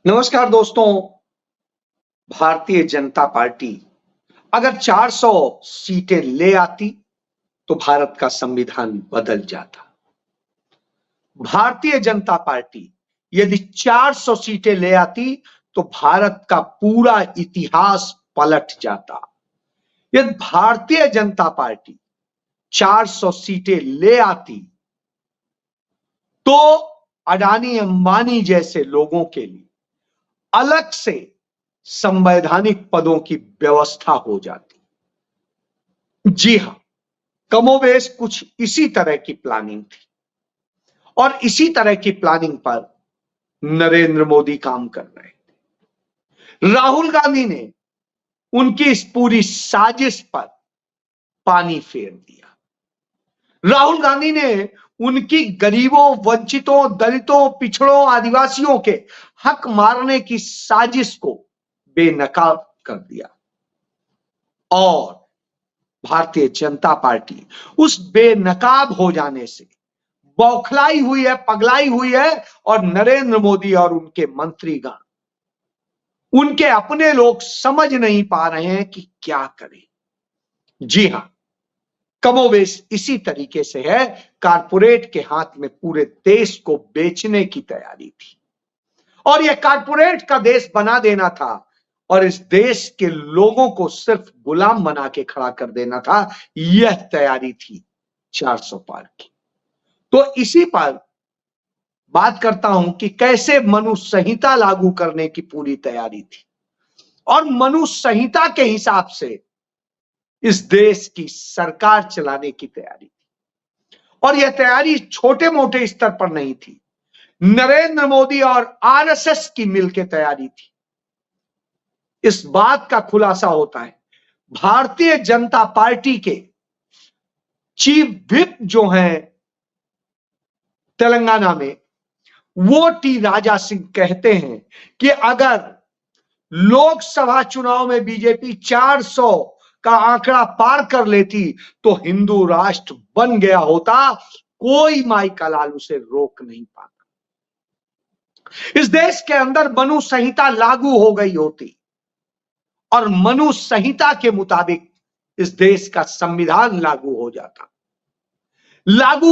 नमस्कार दोस्तों। भारतीय जनता पार्टी अगर 400 सीटें ले आती तो भारत का संविधान बदल जाता। भारतीय जनता पार्टी यदि 400 सीटें ले आती तो भारत का पूरा इतिहास पलट जाता। यदि भारतीय जनता पार्टी 400 सीटें ले आती तो अडानी अंबानी जैसे लोगों के लिए अलग से संवैधानिक पदों की व्यवस्था हो जाती। जी हां, कमोबेश कुछ इसी तरह की प्लानिंग थी और इसी तरह की प्लानिंग पर नरेंद्र मोदी काम कर रहे थे। राहुल गांधी ने उनकी इस पूरी साजिश पर पानी फेर दिया। राहुल गांधी ने उनकी गरीबों, वंचितों, दलितों, पिछड़ों, आदिवासियों के हक मारने की साजिश को बेनकाब कर दिया और भारतीय जनता पार्टी उस बेनकाब हो जाने से बौखलाई हुई है, पगलाई हुई है और नरेंद्र मोदी और उनके मंत्रीगण, उनके अपने लोग समझ नहीं पा रहे हैं कि क्या करें। जी हां, कमोबेश इसी तरीके से है। कारपोरेट के हाथ में पूरे देश को बेचने की तैयारी थी और यह कारपोरेट का देश बना देना था और इस देश के लोगों को सिर्फ गुलाम बना के खड़ा कर देना था। यह तैयारी थी 400 पार की। तो इसी पर बात करता हूं कि कैसे मनु संहिता लागू करने की पूरी तैयारी थी और मनु संहिता के हिसाब से इस देश की सरकार चलाने की तैयारी थी और यह तैयारी छोटे मोटे स्तर पर नहीं थी। नरेंद्र मोदी और आरएसएस की मिलकर तैयारी थी। इस बात का खुलासा होता है भारतीय जनता पार्टी के चीफ व्हिप जो हैं तेलंगाना में, वो टी राजा सिंह कहते हैं कि अगर लोकसभा चुनाव में बीजेपी 400 का आंकड़ा पार कर लेती तो हिंदू राष्ट्र बन गया होता, कोई माइका लाल उसे रोक नहीं पाता। इस देश के अंदर मनु संहिता लागू हो गई होती और मनु संहिता के मुताबिक इस देश का संविधान लागू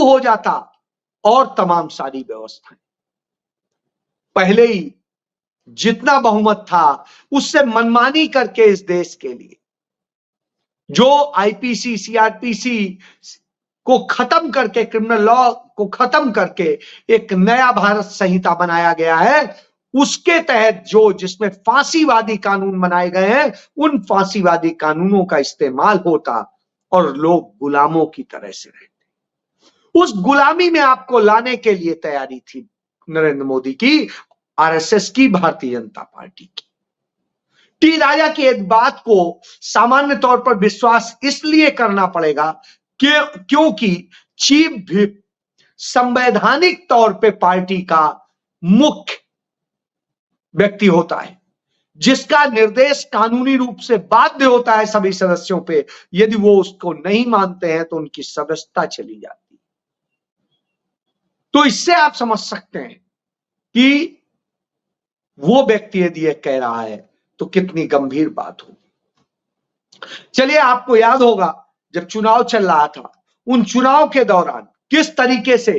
हो जाता और तमाम सारी व्यवस्थाएं। पहले ही जितना बहुमत था उससे मनमानी करके इस देश के लिए जो आईपीसी, सीआरपीसी को खत्म करके, क्रिमिनल लॉ को खत्म करके एक नया भारत संहिता बनाया गया है, उसके तहत जिसमें फांसीवादी कानून बनाए गए हैं, उन फांसीवादी कानूनों का इस्तेमाल होता और लोग गुलामों की तरह से रहते। उस गुलामी में आपको लाने के लिए तैयारी थी नरेंद्र मोदी की, आरएसएस की, भारतीय जनता पार्टी की। टी राजा की एक बात को सामान्य तौर पर विश्वास इसलिए करना पड़ेगा क्योंकि चीफ व्हिप संवैधानिक तौर पे पार्टी का मुख्य व्यक्ति होता है, जिसका निर्देश कानूनी रूप से बाध्य होता है सभी सदस्यों पे। यदि वो उसको नहीं मानते हैं तो उनकी सदस्यता चली जाती है। तो इससे आप समझ सकते हैं कि वो व्यक्ति यदि ये कह रहा है तो कितनी गंभीर बात होगी। चलिए, आपको याद होगा जब चुनाव चल रहा था, उन चुनाव के दौरान किस तरीके से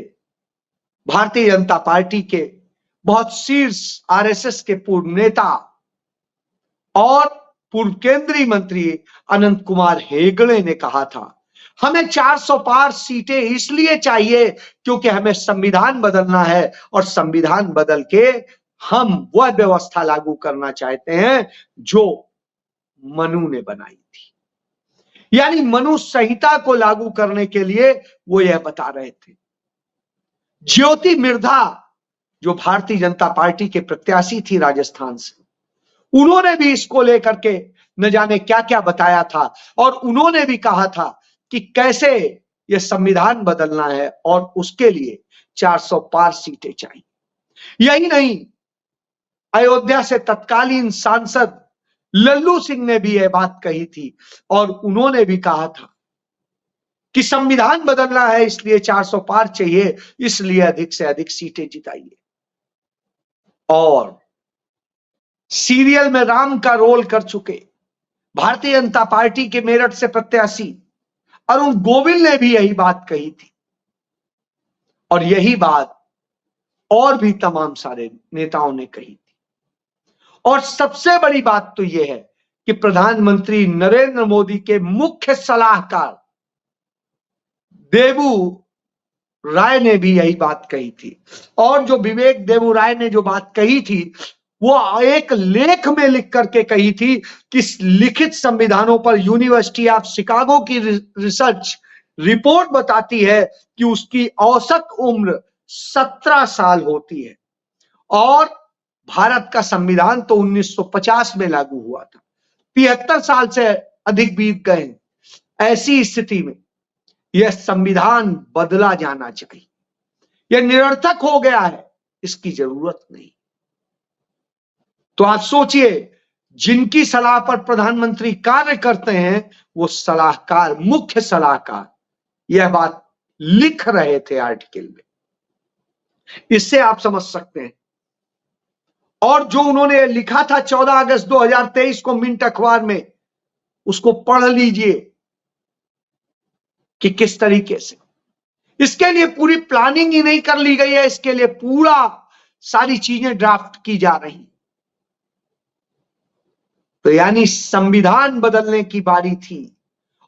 भारतीय जनता पार्टी के बहुत शीर्ष आरएसएस के पूर्व नेता और पूर्व केंद्रीय मंत्री अनंत कुमार हेगड़े ने कहा था, हमें 400 पार सीटें इसलिए चाहिए क्योंकि हमें संविधान बदलना है और संविधान बदल के हम वह व्यवस्था लागू करना चाहते हैं जो मनु ने बनाई थी। यानी मनु संहिता को लागू करने के लिए वो यह बता रहे थे। ज्योति मिर्धा जो भारतीय जनता पार्टी के प्रत्याशी थी राजस्थान से, उन्होंने भी इसको लेकर के न जाने क्या क्या बताया था और उन्होंने भी कहा था कि कैसे यह संविधान बदलना है और उसके लिए 400 पार सीटें चाहिए। यही नहीं, अयोध्या से तत्कालीन सांसद लल्लू सिंह ने भी यह बात कही थी और उन्होंने भी कहा था कि संविधान बदलना है, इसलिए 400 पार चाहिए, इसलिए अधिक से अधिक सीटें जिताइए। और सीरियल में राम का रोल कर चुके भारतीय जनता पार्टी के मेरठ से प्रत्याशी अरुण गोविल ने भी यही बात कही थी, और यही बात और भी तमाम सारे नेताओं ने कही थी। और सबसे बड़ी बात तो यह है कि प्रधानमंत्री नरेंद्र मोदी के मुख्य सलाहकार देबू राय ने भी यही बात कही थी। और जो विवेक देबू राय ने जो बात कही थी वो एक लेख में लिख करके कही थी कि लिखित संविधानों पर यूनिवर्सिटी ऑफ शिकागो की रिसर्च रिपोर्ट बताती है कि उसकी औसत उम्र 17 साल होती है, और भारत का संविधान तो 1950 में लागू हुआ था, 73 साल से अधिक बीत गए। ऐसी स्थिति में यह संविधान बदला जाना चाहिए, यह निरर्थक हो गया है, इसकी जरूरत नहीं। तो आप सोचिए, जिनकी सलाह पर प्रधानमंत्री कार्य करते हैं वो सलाहकार, मुख्य सलाहकार यह बात लिख रहे थे आर्टिकल में। इससे आप समझ सकते हैं। और जो उन्होंने लिखा था 14 अगस्त 2023 को मिंट अखबार में, उसको पढ़ लीजिए कि किस तरीके से इसके लिए पूरी प्लानिंग ही नहीं कर ली गई है, इसके लिए पूरा सारी चीजें ड्राफ्ट की जा रही। तो यानी संविधान बदलने की बारी थी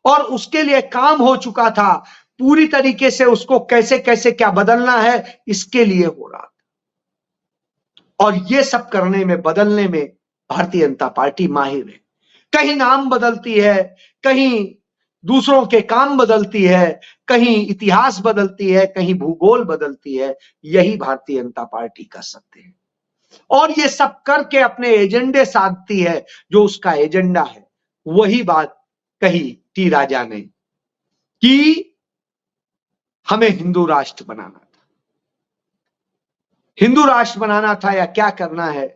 और उसके लिए काम हो चुका था, पूरी तरीके से उसको कैसे कैसे क्या बदलना है इसके लिए हो रहा था। और ये सब करने में, बदलने में भारतीय जनता पार्टी माहिर है। कहीं नाम बदलती है, कहीं दूसरों के काम बदलती है, कहीं इतिहास बदलती है, कहीं भूगोल बदलती है। यही भारतीय जनता पार्टी का सत्य है। और ये सब करके अपने एजेंडे साधती है, जो उसका एजेंडा है। वही बात कही टी राजा ने कि हमें हिंदू राष्ट्र बनाना था, हिंदू राष्ट्र बनाना था या क्या करना है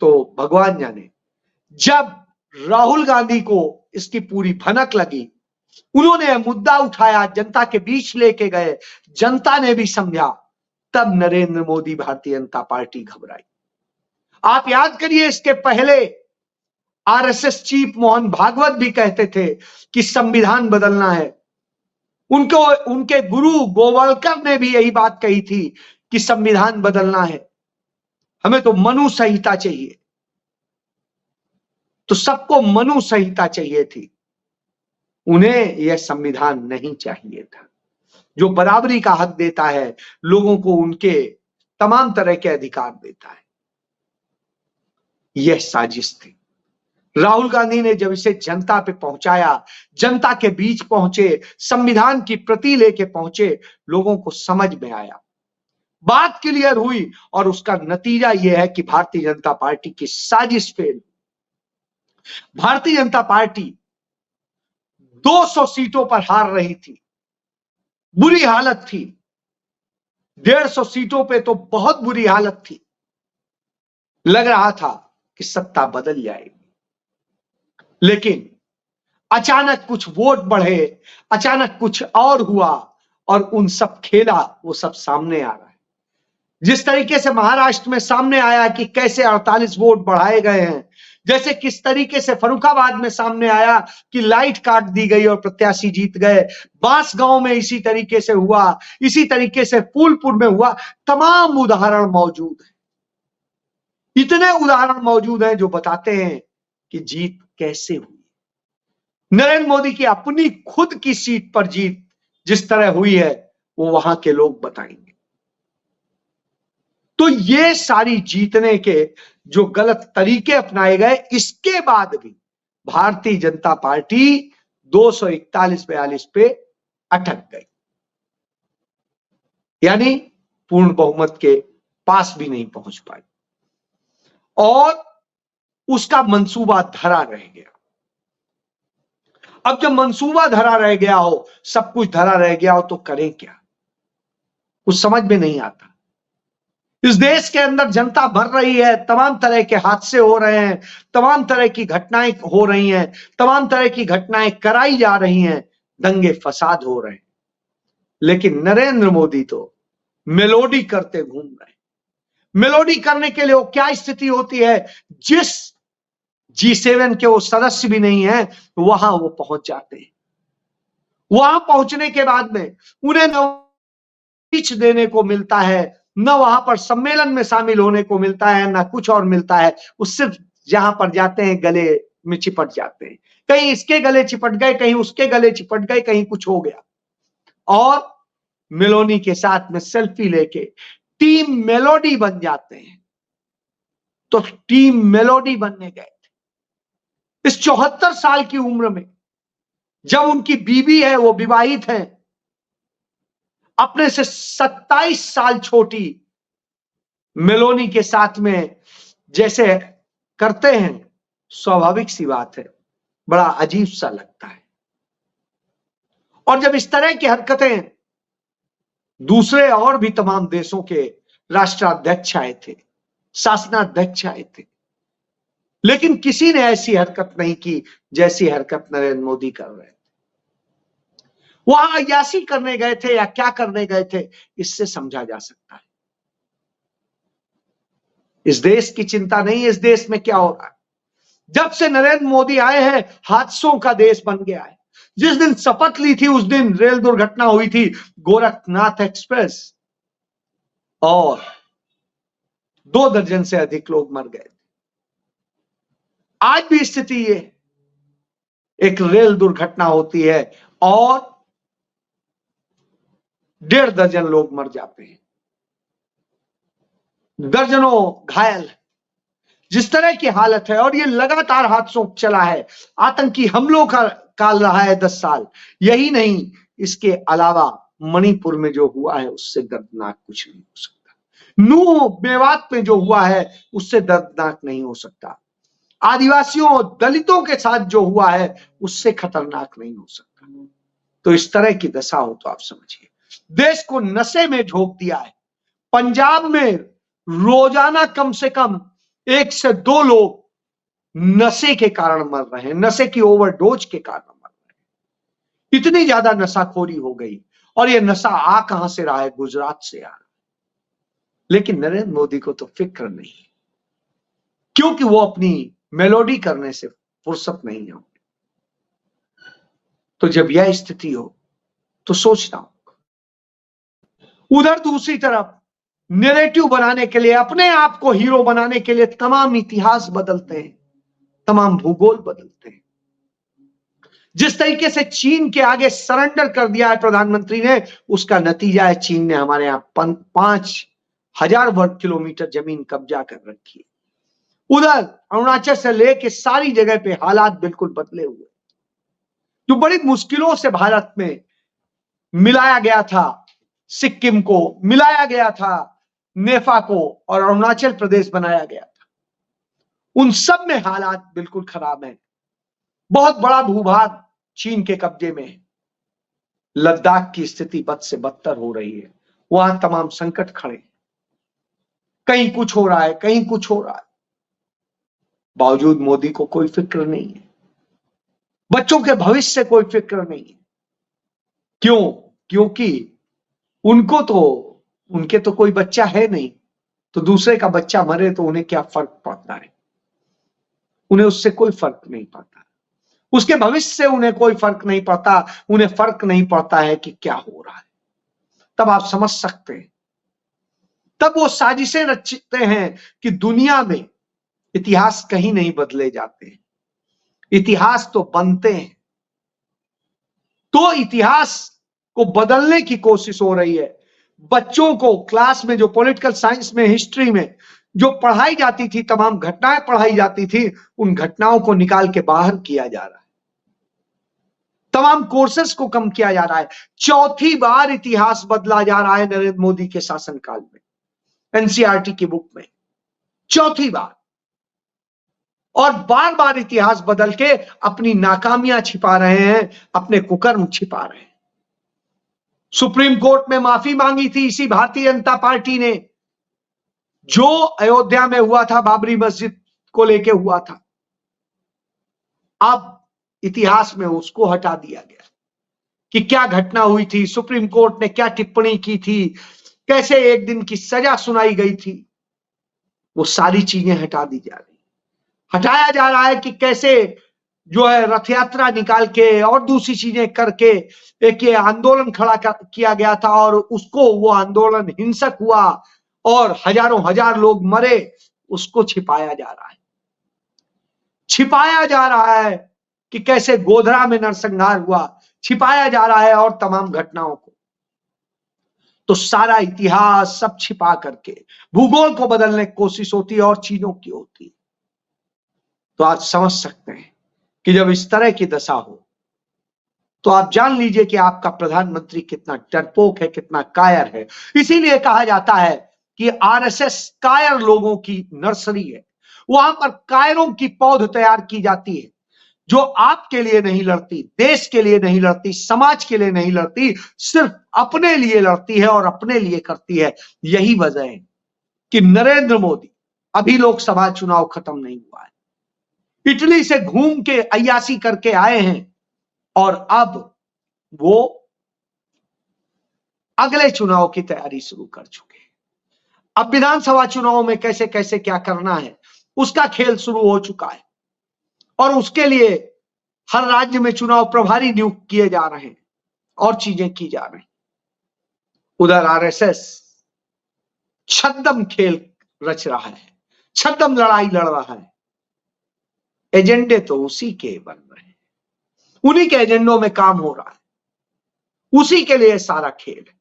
तो भगवान जाने। जब राहुल गांधी को इसकी पूरी भनक लगी, उन्होंने मुद्दा उठाया, जनता के बीच लेके गए, जनता ने भी समझा, तब नरेंद्र मोदी, भारतीय जनता पार्टी घबराई। आप याद करिए, इसके पहले आरएसएस चीफ मोहन भागवत भी कहते थे कि संविधान बदलना है। उनके गुरु गोवलकर ने भी यही बात कही थी कि संविधान बदलना है, हमें तो मनु संहिता चाहिए। तो सबको मनु संहिता चाहिए थी, उन्हें यह संविधान नहीं चाहिए था, जो बराबरी का हक देता है, लोगों को उनके तमाम तरह के अधिकार देता है। यह साजिश थी। राहुल गांधी ने जब इसे जनता पे पहुंचाया, जनता के बीच पहुंचे, संविधान की प्रति लेके पहुंचे, लोगों को समझ में आया, बात क्लियर हुई, और उसका नतीजा यह है कि भारतीय जनता पार्टी की साजिश फेल। भारतीय जनता पार्टी 200 सीटों पर हार रही थी, बुरी हालत थी। 150 सीटों पे तो बहुत बुरी हालत थी। लग रहा था कि सत्ता बदल जाएगी, लेकिन अचानक कुछ वोट बढ़े, अचानक कुछ और हुआ, और उन सब खेला वो सब सामने आ रहा है। जिस तरीके से महाराष्ट्र में सामने आया कि कैसे 48 वोट बढ़ाए गए हैं, जैसे किस तरीके से फर्रुखाबाद में सामने आया कि लाइट काट दी गई और प्रत्याशी जीत गए, बांसगांव में इसी तरीके से हुआ, इसी तरीके से फूलपुर में हुआ। तमाम उदाहरण मौजूद हैं, इतने उदाहरण मौजूद हैं जो बताते हैं कि जीत कैसे हुई। नरेंद्र मोदी की अपनी खुद की सीट पर जीत जिस तरह हुई है, वो वहां के लोग बताएंगे। तो ये सारी जीतने के जो गलत तरीके अपनाए गए, इसके बाद भी भारतीय जनता पार्टी 241-42 पे अटक गई, यानी पूर्ण बहुमत के पास भी नहीं पहुंच पाई, और उसका मंसूबा धरा रह गया। अब जब मंसूबा धरा रह गया हो, सब कुछ धरा रह गया हो, तो करें क्या, कुछ समझ में नहीं आता। इस देश के अंदर जनता भर रही है, तमाम तरह के हादसे हो रहे हैं, तमाम तरह की घटनाएं हो रही हैं, तमाम तरह की घटनाएं कराई जा रही हैं, दंगे फसाद हो रहे हैं, लेकिन नरेंद्र मोदी तो मेलोडी करते घूम रहे हैं। मेलोडी करने के लिए वो क्या स्थिति होती है, जिस G7 के वो सदस्य भी नहीं है, वहां वो पहुंच जाते हैं। वहां पहुंचने के बाद में उन्हें न स्पीच देने को मिलता है, न वहां पर सम्मेलन में शामिल होने को मिलता है, न कुछ और मिलता है। वो सिर्फ जहां पर जाते हैं गले में चिपट जाते हैं, कहीं इसके गले चिपट गए, कहीं उसके गले चिपट गए, कहीं कुछ हो गया। और मेलोनी के साथ में सेल्फी लेके टीम मेलोडी बन जाते हैं। तो टीम मेलोडी बनने गए थे इस 74 साल की उम्र में, जब उनकी बीवी है वो विवाहित है, अपने से 27 साल छोटी मेलोनी के साथ में जैसे करते हैं, स्वाभाविक सी बात है, बड़ा अजीब सा लगता है। और जब इस तरह की हरकतें दूसरे और भी तमाम देशों के राष्ट्राध्यक्ष आए थे, शासनाध्यक्ष आए थे, लेकिन किसी ने ऐसी हरकत नहीं की जैसी हरकत नरेंद्र मोदी कर रहे थे। वहां अयासी करने गए थे या क्या करने गए थे, इससे समझा जा सकता है। इस देश की चिंता नहीं है, इस देश में क्या हो रहा है। जब से नरेंद्र मोदी आए हैं, हादसों का देश बन गया है। जिस दिन शपथ ली थी उस दिन रेल दुर्घटना हुई थी, गोरखनाथ एक्सप्रेस, और 2 दर्जन से अधिक लोग मर गए। आज भी स्थिति ये, एक रेल दुर्घटना होती है और 1.5 दर्जन लोग मर जाते हैं, दर्जनों घायल। जिस तरह की हालत है, और ये लगातार हादसों चला है, आतंकी हमलों का काल रहा है 10 साल। यही नहीं, इसके अलावा मणिपुर में जो हुआ है उससे दर्दनाक कुछ नहीं हो सकता। नूह मेवात में जो हुआ है उससे दर्दनाक नहीं हो सकता। आदिवासियों और दलितों के साथ जो हुआ है उससे खतरनाक नहीं हो सकता। तो इस तरह की दशा हो तो आप समझिए, देश को नशे में झोंक दिया है। पंजाब में रोजाना कम से कम 1 से 2 लोग नशे के कारण मर रहे हैं, नशे की ओवरडोज के कारण मर रहे हैं। इतनी ज्यादा नशाखोरी हो गई, और यह नशा आ कहां से रहा है? गुजरात से आ रहा है। लेकिन नरेंद्र मोदी को तो फिक्र नहीं, क्योंकि वो अपनी मेलोडी करने से फुर्सत नहीं है। तो जब यह स्थिति हो तो सोचना होगा। उधर दूसरी तरफ नैरेटिव बनाने के लिए, अपने आप को हीरो बनाने के लिए तमाम इतिहास बदलते हैं, तमाम भूगोल बदलते हैं। जिस तरीके से चीन के आगे सरेंडर कर दिया है प्रधानमंत्री ने, उसका नतीजा है चीन ने हमारे यहां 5,000 वर्ग किलोमीटर जमीन कब्जा कर रखी है। उधर अरुणाचल से लेके सारी जगह पे हालात बिल्कुल बदले हुए, जो बड़ी मुश्किलों से भारत में मिलाया गया था। सिक्किम को मिलाया गया था नेफा को, और अरुणाचल प्रदेश बनाया गया था। उन सब में हालात बिल्कुल खराब हैं। बहुत बड़ा भूभाग चीन के कब्जे में है। लद्दाख की स्थिति बद से बदतर हो रही है, वहां तमाम संकट खड़े, कहीं कुछ हो रहा है, कहीं कुछ हो रहा है। बावजूद मोदी को कोई फिक्र नहीं है, बच्चों के भविष्य से कोई फिक्र नहीं है। क्यों? क्योंकि उनके तो कोई बच्चा है नहीं, तो दूसरे का बच्चा मरे तो उन्हें क्या फर्क पड़ता है? उन्हें उससे कोई फर्क नहीं पड़ता, उसके भविष्य से उन्हें कोई फर्क नहीं पड़ता। उन्हें फर्क नहीं पड़ता है कि क्या हो रहा है। तब आप समझ सकते हैं, तब वो साजिशें रचते हैं कि दुनिया में इतिहास कहीं नहीं बदले जाते, इतिहास तो बनते हैं। तो इतिहास को बदलने की कोशिश हो रही है। बच्चों को क्लास में जो पॉलिटिकल साइंस में, हिस्ट्री में जो पढ़ाई जाती थी, तमाम घटनाएं पढ़ाई जाती थी, उन घटनाओं को निकाल के बाहर किया जा रहा है। तमाम कोर्सेस को कम किया जा रहा है। चौथी बार इतिहास बदला जा रहा है नरेंद्र मोदी के शासनकाल में, एनसीईआरटी की बुक में, चौथी बार। और बार बार इतिहास बदल के अपनी नाकामियां छिपा रहे हैं, अपने कुकर्म छिपा रहे हैं। सुप्रीम कोर्ट में माफी मांगी थी इसी भारतीय जनता पार्टी ने, जो अयोध्या में हुआ था, बाबरी मस्जिद को लेके हुआ था। अब इतिहास में उसको हटा दिया गया कि क्या घटना हुई थी, सुप्रीम कोर्ट ने क्या टिप्पणी की थी, कैसे 1 दिन की सजा सुनाई गई थी। वो सारी चीजें हटा दी जा रही। हटाया जा रहा है कि कैसे जो है रथ यात्रा निकाल के और दूसरी चीजें करके एक ये आंदोलन खड़ा किया गया था और उसको वो आंदोलन हिंसक हुआ और हजारों हजार लोग मरे, उसको छिपाया जा रहा है। छिपाया जा रहा है कि कैसे गोधरा में नरसंहार हुआ, छिपाया जा रहा है और तमाम घटनाओं को। तो सारा इतिहास सब छिपा करके भूगोल को बदलने की कोशिश होती है और चीजों की होती है। तो आज समझ सकते हैं कि जब इस तरह की दशा हो तो आप जान लीजिए कि आपका प्रधानमंत्री कितना डरपोक है, कितना कायर है। इसीलिए कहा जाता है कि आरएसएस कायर लोगों की नर्सरी है। वहां पर कायरों की पौध तैयार की जाती है जो आपके लिए नहीं लड़ती, देश के लिए नहीं लड़ती, समाज के लिए नहीं लड़ती, सिर्फ अपने लिए लड़ती है और अपने लिए करती है। यही वजह है कि नरेंद्र मोदी, अभी लोकसभा चुनाव खत्म नहीं हुआ है, इटली से घूम के अय्यासी करके आए हैं और अब वो अगले चुनाव की तैयारी शुरू कर चुके हैं। अब विधानसभा चुनाव में कैसे कैसे क्या करना है उसका खेल शुरू हो चुका है और उसके लिए हर राज्य में चुनाव प्रभारी नियुक्त किए जा रहे हैं और चीजें की जा रही। उधर आरएसएस छद्म खेल रच रहा है, छद्म लड़ाई लड़ रहा है। एजेंडे तो उसी के बन रहे हैं, उन्हीं के एजेंडों में काम हो रहा है, उसी के लिए सारा खेल है।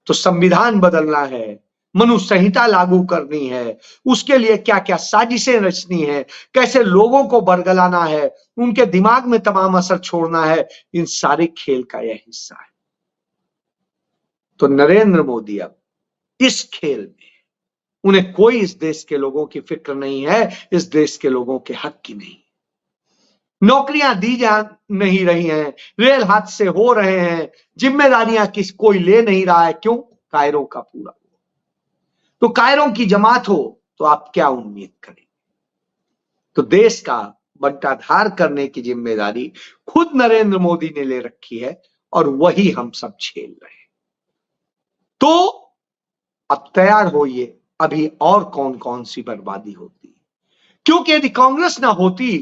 तो संविधान बदलना है, मनुष्य संहिता लागू करनी है, उसके लिए क्या क्या साजिशें रचनी है, कैसे लोगों को बरगलाना है, उनके दिमाग में तमाम असर छोड़ना है, इन सारे खेल का यह हिस्सा है। तो नरेंद्र मोदी अब इस खेल में, उन्हें कोई इस देश के लोगों की फिक्र नहीं है, इस देश के लोगों के हक की नहीं। नौकरियां दी जा नहीं रही हैं, रेल हादसे हो रहे हैं, जिम्मेदारियां कोई ले नहीं रहा है। क्यों? कायरों का पूरा। तो कायरों की जमात हो तो आप क्या उम्मीद करेंगे? तो देश का बंटाधार करने की जिम्मेदारी खुद नरेंद्र मोदी ने ले रखी है और वही हम सब झेल रहे हैं। तो अब तैयार होइए, अभी और कौन कौन सी बर्बादी होती है, क्योंकि यदि कांग्रेस ना होती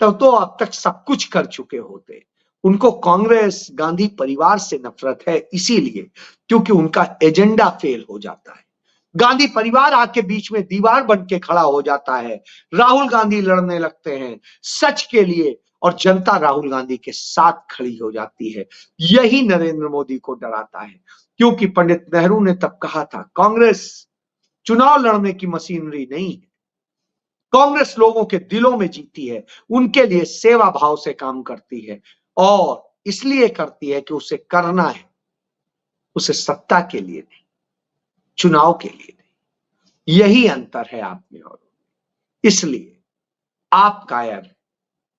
तब तो अब तक सब कुछ कर चुके होते। उनको कांग्रेस गांधी परिवार से नफरत है, इसीलिए क्योंकि उनका एजेंडा फेल हो जाता है। गांधी परिवार आके बीच में दीवार बन के खड़ा हो जाता है, राहुल गांधी लड़ने लगते हैं सच के लिए और जनता राहुल गांधी के साथ खड़ी हो जाती है। यही नरेंद्र मोदी को डराता है, क्योंकि पंडित नेहरू ने तब कहा था कांग्रेस चुनाव लड़ने की मशीनरी नहीं है, कांग्रेस लोगों के दिलों में जीती है, उनके लिए सेवा भाव से काम करती है और इसलिए करती है कि उसे करना है, उसे सत्ता के लिए नहीं, चुनाव के लिए नहीं। यही अंतर है आप में और इसलिए आप कायर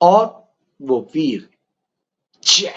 और वो वीर। जय